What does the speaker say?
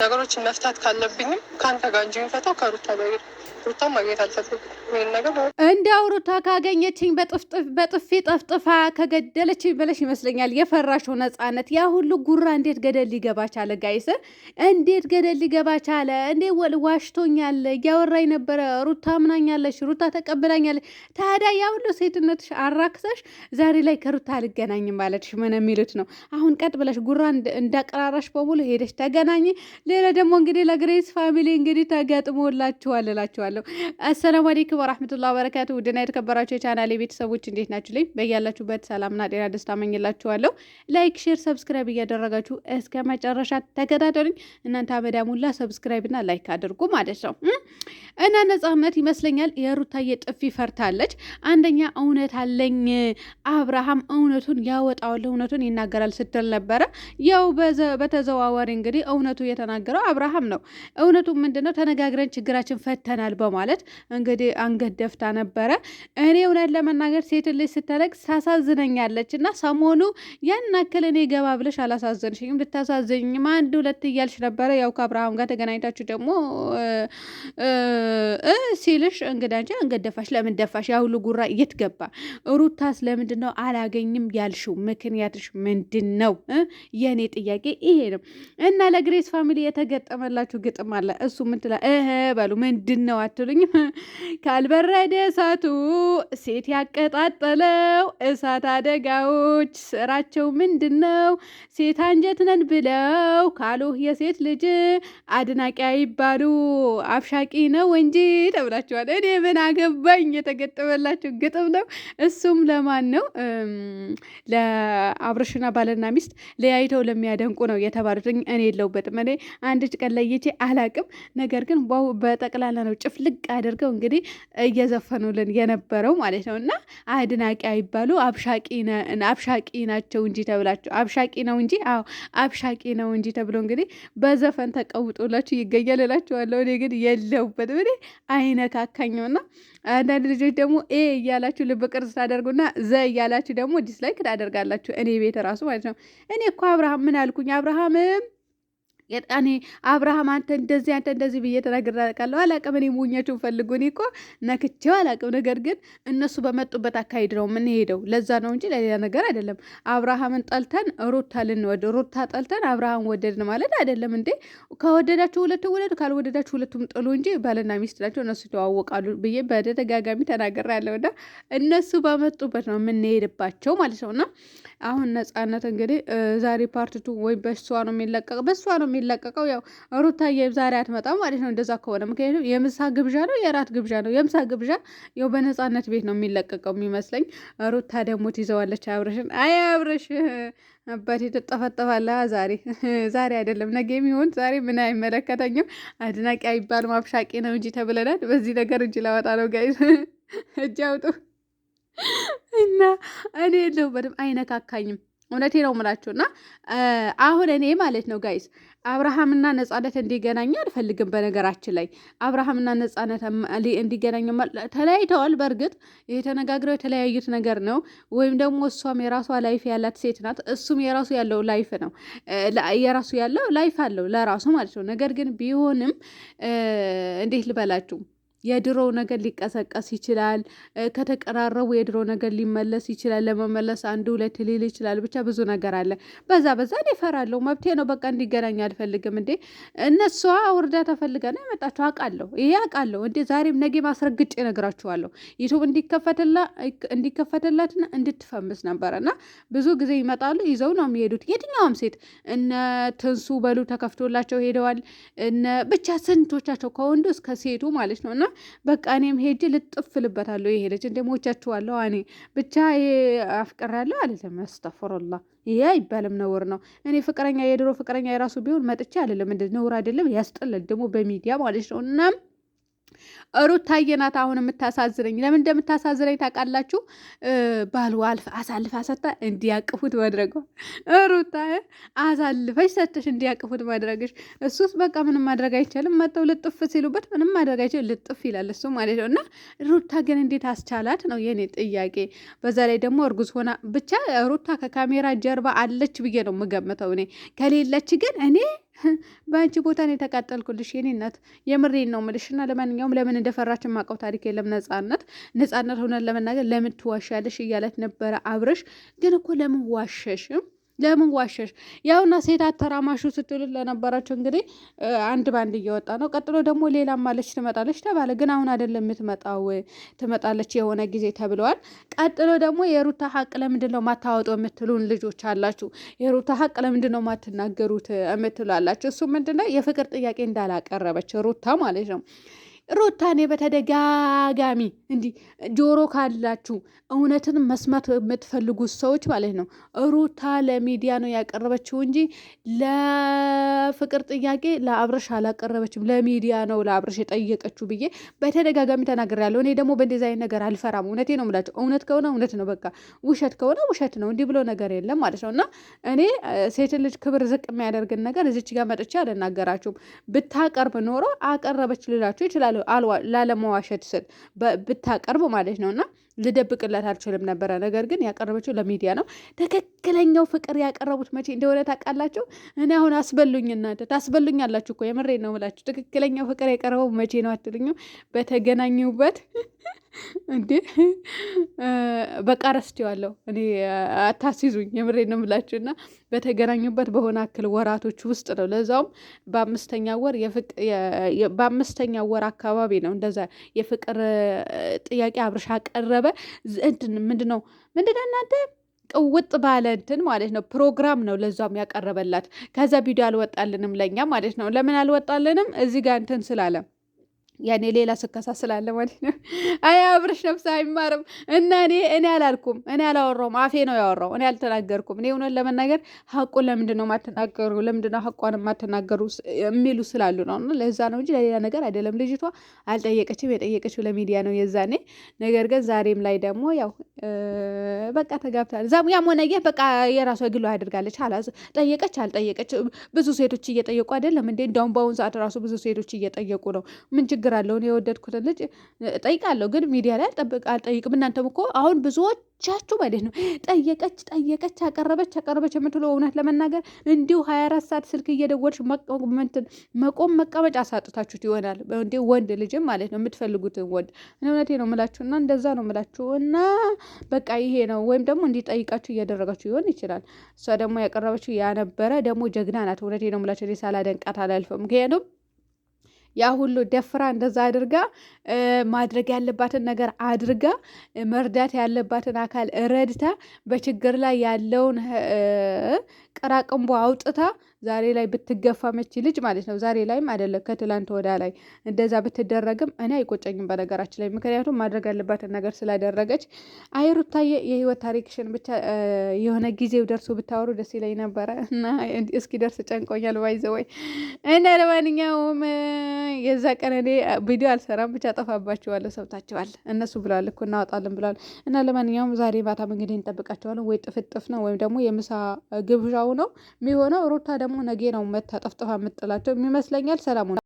ነገሮችን መፍታት ካለብኝም ከአንተ ጋር እንጂ የሚፈታው ከሩታ ጋር ሩታ ማግኘት አልፈልግም። ይሄን ነገር እንዲያው ሩታ ካገኘችኝ በጥፊ ጠፍጥፋ ከገደለችኝ ብለሽ ይመስለኛል የፈራሽው ነፃነት። ያ ሁሉ ጉራ እንዴት ገደል ሊገባ ቻለ? ጋይስ እንዴት ገደል ሊገባ ቻለ? እንዴ ዋሽቶኛል እያወራኝ ነበረ። ሩታ ምናኛለሽ፣ ሩታ ተቀብላኛለች። ታዲያ ያ ሁሉ ሴትነትሽ አራክሰሽ ዛሬ ላይ ከሩታ አልገናኝም ማለትሽ ምን የሚሉት ነው? አሁን ቀጥ ብለሽ ጉራ እንዳቀራራሽ በሙሉ ሄደሽ ተገናኝ። ሌላ ደግሞ እንግዲህ ለግሬስ ፋሚሊ እንግዲህ ተገጥሞላችኋል እላችኋለሁ። አሰላሙ አለይኩም ወራህመቱላሂ ወበረካቱ። ውድና የተከበራችሁ የቻናሌ ቤተሰቦች እንዴት ናችሁ? ላይ በያላችሁበት ሰላምና ጤና ደስታ መኝላችኋለሁ። ላይክ፣ ሼር፣ ሰብስክራይብ እያደረጋችሁ እስከ መጨረሻ ተከታተሉኝ። እናንተ አመዳሙላ ሰብስክራይብ እና ላይክ አድርጉ ማለት ነው። እና ነፃነት ይመስለኛል የሩታዬ ጥፊ ፈርታለች። አንደኛ እውነት አለኝ አብርሃም እውነቱን ያወጣዋል፣ እውነቱን ይናገራል ስትል ነበረ። ያው በተዘዋዋሪ እንግዲህ እውነቱ የተናገረው አብርሃም ነው። እውነቱ ምንድነው? ተነጋግረን ችግራችን ፈተናል በማለት እንግዲህ አንገት ደፍታ ነበረ። እኔ እውነት ለመናገር ሴት ልጅ ስተለቅ ሳሳዝነኛለች እና ሰሞኑ ያን አክል እኔ ገባ ብለሽ አላሳዘንሽኝም። ልታሳዝኝም አንድ ሁለት እያልሽ ነበረ። ያው ከአብርሃም ጋር ተገናኝታችሁ ደግሞ ሲልሽ እንግዲህ አንቺ አንገት ደፋሽ። ለምን ደፋሽ? ያ ሁሉ ጉራ የት ገባ? ሩታስ ለምንድን ነው አላገኝም ያልሽው? ምክንያትሽ ምንድን ነው? የእኔ ጥያቄ ይሄ ነው። እና ለግሬስ ፋሚሊ የተገጠመላችሁ ግጥም አለ። እሱ ምትላ በሉ ምንድን ነው አትሉኝም? ካልበረደ እሳቱ ሴት ያቀጣጠለው እሳት አደጋዎች ስራቸው ምንድን ነው? ሴት አንጀት ነን ብለው ካሉ የሴት ልጅ አድናቂ አይባሉ አፍሻቂ ነው እንጂ ተብላችኋል። እኔ ምን አገባኝ? የተገጠመላችሁ ግጥም ነው። እሱም ለማን ነው? ለአብርሽና ባልና ሚስት ለያይተው ለሚያደንቁ ነው የተባሉት። እኔ የለውበትም። እኔ አንድ ቀን ለይቼ አላቅም። ነገር ግን በጠቅላላ ነው ጭፍልቅ አድርገው እንግዲህ እየዘፈኑልን የነበረው ማለት ነው። እና አድናቂ አይባሉ አብሻቂ ናቸው እንጂ ተብላችሁ አብሻቂ ነው እንጂ አዎ አብሻቂ ነው እንጂ ተብሎ እንግዲህ በዘፈን ተቀውጦላችሁ ይገኛል እላችኋለሁ። እኔ ግን የለውበትም። እኔ አይነካካኝምና አንዳንድ ልጆች ደግሞ እያላችሁ ልብ ቅርጽ ታደርጉና ዘ እያላችሁ ደግሞ ዲስላይክ ታደርጋላችሁ። እኔ ቤት ራሱ ማለት ነው። እኔ እኮ አብርሃም ምን አልኩኝ? አብርሃምም እኔ አብርሃም አንተ እንደዚህ ብዬ ተናግሬያለሁ። አላቅም። እኔ ሞኛቸው ፈልጉ። እኔ እኮ ነክቼው አላቅም። ነገር ግን እነሱ በመጡበት አካሄድ ነው የምንሄደው። ለዛ ነው እንጂ ለሌላ ነገር አይደለም። አብርሃምን ጠልተን ሩታ ልንወድ፣ ሩታ ጠልተን አብርሃም ወደድን ማለት አይደለም እንዴ። ከወደዳችሁ ሁለቱ ወደዱ፣ ካልወደዳችሁ ሁለቱም ጥሉ እንጂ ባልና ሚስት ናቸው። እነሱ ይተዋወቃሉ ብዬ በተደጋጋሚ ተናግሬያለሁ። እና እነሱ በመጡበት ነው የምንሄድባቸው ማለት ነው። እና አሁን ነፃነት እንግዲህ ዛሬ ፓርቲቱ ወይ በሷ ነው የሚለቀቀው። ያው ሩታዬ ዛሬ አትመጣም ማለት ነው። እንደዛ ከሆነ ምክንያቱም የምሳ ግብዣ ነው የራት ግብዣ ነው። የምሳ ግብዣ ያው በነፃነት ቤት ነው የሚለቀቀው የሚመስለኝ። ሩታ ደግሞ ትይዘዋለች አብረሽን። አይ አብረሽ አባቴ ትጠፈጠፋለህ። ዛሬ አይደለም ነገ የሚሆን ዛሬ ምን አይመለከተኝም። አድናቂ አይባልም አብሻቂ ነው እንጂ ተብለናል። በዚህ ነገር እጅ ላወጣ ነው ጋይዝ፣ እጅ አውጡ። እና እኔ የለሁበትም፣ አይነካካኝም። እውነቴ ነው የምላችሁ። እና አሁን እኔ ማለት ነው ጋይስ አብርሃምና ነፃነት እንዲገናኙ አልፈልግም። በነገራችን ላይ አብርሃምና ነፃነት እንዲገናኙ ተለያይተዋል። በእርግጥ የተነጋግረው የተለያዩት ነገር ነው። ወይም ደግሞ እሷም የራሷ ላይፍ ያላት ሴት ናት፣ እሱም የራሱ ያለው ላይፍ ነው። የራሱ ያለው ላይፍ አለው ለራሱ ማለት ነው። ነገር ግን ቢሆንም እንዴት ልበላችሁ የድሮ ነገር ሊቀሰቀስ ይችላል። ከተቀራረቡ የድሮ ነገር ሊመለስ ይችላል። ለመመለስ አንድ ሁለት ሊል ይችላል። ብቻ ብዙ ነገር አለ። በዛ እኔ እፈራለሁ። መብቴ ነው። በቃ እንዲገናኝ አልፈልግም። እንዴ እነሷ ውርዳ ተፈልጋ ነው የመጣችሁ። አውቃለሁ፣ ይሄ አውቃለሁ። እንዴ ዛሬም ነገ ማስረግጬ እነግራችኋለሁ። ዩቱብ እንዲከፈትላትና እንድትፈምስ ነበረ። እና ብዙ ጊዜ ይመጣሉ ይዘው ነው የሚሄዱት። የትኛውም ሴት እነ ትንሱ በሉ ተከፍቶላቸው ሄደዋል። ብቻ ስንቶቻቸው ከወንዱ እስከ ሴቱ ማለት ነው። እና በቃ እኔም ሄጅ ልጥፍልበታለሁ። የሄደች እንደሞቻችኋለሁ። እኔ ብቻ ይሄ አፍቅራለሁ አልልም። አስተፍሩላ ይሄ አይባልም፣ ነውር ነው። እኔ ፍቅረኛ የድሮ ፍቅረኛ የራሱ ቢሆን መጥቼ አልልም። እንደ ነውር አይደለም፣ ያስጠላል ደግሞ በሚዲያ ማለት ነው። እናም ሩታዬ ናት አሁን የምታሳዝነኝ። ለምን እንደምታሳዝነኝ ታውቃላችሁ? ባሉ አሳልፋ ሰታ እንዲያቅፉት ማድረጓ። ሩታ አሳልፈሽ ሰተሽ እንዲያቅፉት ማድረግሽ። እሱስ በቃ ምንም ማድረግ አይቻልም። መተው ልጥፍ ሲሉበት ምንም ማድረግ አይቻልም። ልጥፍ ይላል እሱ ማለት ነው። እና ሩታ ግን እንዴት አስቻላት ነው የኔ ጥያቄ። በዛ ላይ ደግሞ እርጉዝ ሆና ብቻ ሩታ ከካሜራ ጀርባ አለች ብዬ ነው የምገምተው እኔ። ከሌለች ግን እኔ በአንቺ ቦታ ነው የተቃጠልኩልሽ የኔ እናት፣ የምሬን ነው የምልሽ። እና ለማንኛውም ለምን እንደፈራች የማውቀው ታሪክ የለም። ነጻነት ሆነን ለመናገር ለምን ትዋሻለሽ እያለት ነበረ አብርሽ። ግን እኮ ለምን ዋሸሽ? ለምን ዋሸሽ? ያውና ሴት አተራማሹ ስትሉት ለነበራቸው እንግዲህ አንድ ባንድ እየወጣ ነው። ቀጥሎ ደግሞ ሌላም ማለች ትመጣለች ተባለ። ግን አሁን አይደለም የምትመጣው፣ ትመጣለች የሆነ ጊዜ ተብለዋል። ቀጥሎ ደግሞ የሩታ ሀቅ ለምንድን ነው ማታወጡ የምትሉን ልጆች አላችሁ። የሩታ ሀቅ ለምንድን ነው ማትናገሩት የምትሉ አላችሁ። እሱ ምንድነው የፍቅር ጥያቄ እንዳላቀረበች ሩታ ማለት ነው። ሩታ እኔ በተደጋጋሚ እንዲህ ጆሮ ካላችሁ እውነትን መስማት የምትፈልጉት ሰዎች ማለት ነው፣ ሩታ ለሚዲያ ነው ያቀረበችው እንጂ ለፍቅር ጥያቄ ለአብርሽ አላቀረበችም። ለሚዲያ ነው ለአብርሽ የጠየቀችው ብዬ በተደጋጋሚ ተናግሬያለሁ። እኔ ደግሞ በእንደዚህ አይነት ነገር አልፈራም። እውነቴ ነው የምላቸው። እውነት ከሆነ እውነት ነው በቃ፣ ውሸት ከሆነ ውሸት ነው። እንዲህ ብሎ ነገር የለም ማለት ነው። እና እኔ ሴት ልጅ ክብር ዝቅ የሚያደርግን ነገር እዚች ጋር መጥቼ አልናገራችሁም። ብታቀርብ ኖሮ አቀረበች ልላችሁ ይችላሉ። ላለመዋሸት ስል ብታቀርብ ማለት ነው። እና ልደብቅላት አልችልም ነበረ። ነገር ግን ያቀረበችው ለሚዲያ ነው። ትክክለኛው ፍቅር ያቀረቡት መቼ እንደሆነ ታውቃላችሁ? እኔ አሁን አስበሉኝ፣ እናንተ ታስበሉኛላችሁ እኮ የምሬን ነው የምላችሁ። ትክክለኛው ፍቅር ያቀረበው መቼ ነው አትሉኝም? በተገናኙበት እንዴ በቃ ረስቼዋለሁ እኔ፣ አታስይዙኝ፣ የምሬን ነው የምላችሁ። እና በተገናኙበት በሆነ አክል ወራቶች ውስጥ ነው። ለዛውም በአምስተኛ ወር አካባቢ ነው እንደዛ የፍቅር ጥያቄ አብርሽ አቀረበ። ምንድነው እናንተ ቅውጥ ባለ እንትን ማለት ነው ፕሮግራም ነው ለዛም ያቀረበላት። ከዛ ቪዲዮ አልወጣልንም ለኛ ማለት ነው። ለምን አልወጣልንም? እዚህ ጋር እንትን ስላለ ያኔ ሌላ ስከሳ ስላለ ማለት ነው። አይ አብርሽ ነፍስ አይማርም። እና እኔ አላልኩም፣ እኔ አላወራውም፣ አፌ ነው ያወራው፣ እኔ አልተናገርኩም። እኔ እውነት ለመናገር ሀቁን ለምንድን ነው ማትናገሩ፣ ለምንድን ነው ሀቋን ማትናገሩ የሚሉ ስላሉ ነው። ለዛ ነው እንጂ ለሌላ ነገር አይደለም። ልጅቷ አልጠየቀችም፣ የጠየቀችው ለሚዲያ ነው የዛኔ። ነገር ግን ዛሬም ላይ ደግሞ ያው በቃ ተጋብታል። ያም ሆነ ይህ በቃ የራሷ ግሎ አድርጋለች። ጠየቀች አልጠየቀች ብዙ ሴቶች እየጠየቁ አይደለም እንዴ? እንደውም በአሁኑ ሰዓት ራሱ ብዙ ሴቶች እየጠየቁ ነው። ምን ችግር አለው? እኔ የወደድኩትን ልጅ ጠይቃለሁ፣ ግን ሚዲያ ላይ አልጠይቅም። እናንተም እኮ አሁን ብዙዎቻችሁ ማለት ነው ጠየቀች አቀረበች የምትሉ እውነት ለመናገር እንዲሁ 24 ሰዓት ስልክ እየደወልሽ መቆም መቀመጫ አሳጥታችሁት ይሆናል። እንዲ ወንድ ልጅም ማለት ነው የምትፈልጉትን ወንድ። እውነቴ ነው የምላችሁ። እና እንደዛ ነው የምላችሁ። እና በቃ ይሄ ነው። ወይም ደግሞ እንዲጠይቃችሁ እያደረጋችሁ ይሆን ይችላል። እሷ ደግሞ ያቀረበችው ያነበረ ደግሞ ጀግና ናት። እውነቴ ነው የምላችሁ። እኔ ሳላደንቃት አላልፍም። ምክንያቱም ያ ሁሉ ደፍራ እንደዛ አድርጋ ማድረግ ያለባትን ነገር አድርጋ መርዳት ያለባትን አካል ረድታ በችግር ላይ ያለውን ቀራቅንቦ አውጥታ ዛሬ ላይ ብትገፋ መች ልጅ ማለት ነው። ዛሬ ላይም አይደለም ከትላንት ወዳ ላይ እንደዛ ብትደረግም እኔ አይቆጨኝም በነገራችን ላይ። ምክንያቱም ማድረግ ያለባትን ነገር ስላደረገች። ሩታዬ የህይወት ታሪክሽን ብቻ የሆነ ጊዜው ደርሶ ብታወሩ ደስ ይለኝ ነበረ እና እስኪ ደርስ ጨንቆኛል። ባይዘወይ እና ለማንኛውም የዛ ቀን እኔ ቪዲዮ አልሰራም ብቻ ጠፋባቸዋለሁ። ሰብታቸዋል እነሱ ብለዋል እኮ እናወጣለን ብለዋል። እና ለማንኛውም ዛሬ ማታም እንግዲህ እንጠብቃቸዋለን። ወይ ጥፍጥፍ ነው ወይም ደግሞ የምሳ ግብዣው ነው የሚሆነው። ሩታ ደግሞ ነገ ነው መታ ጠፍጥፋ የምጥላቸው ይመስለኛል። ሰላም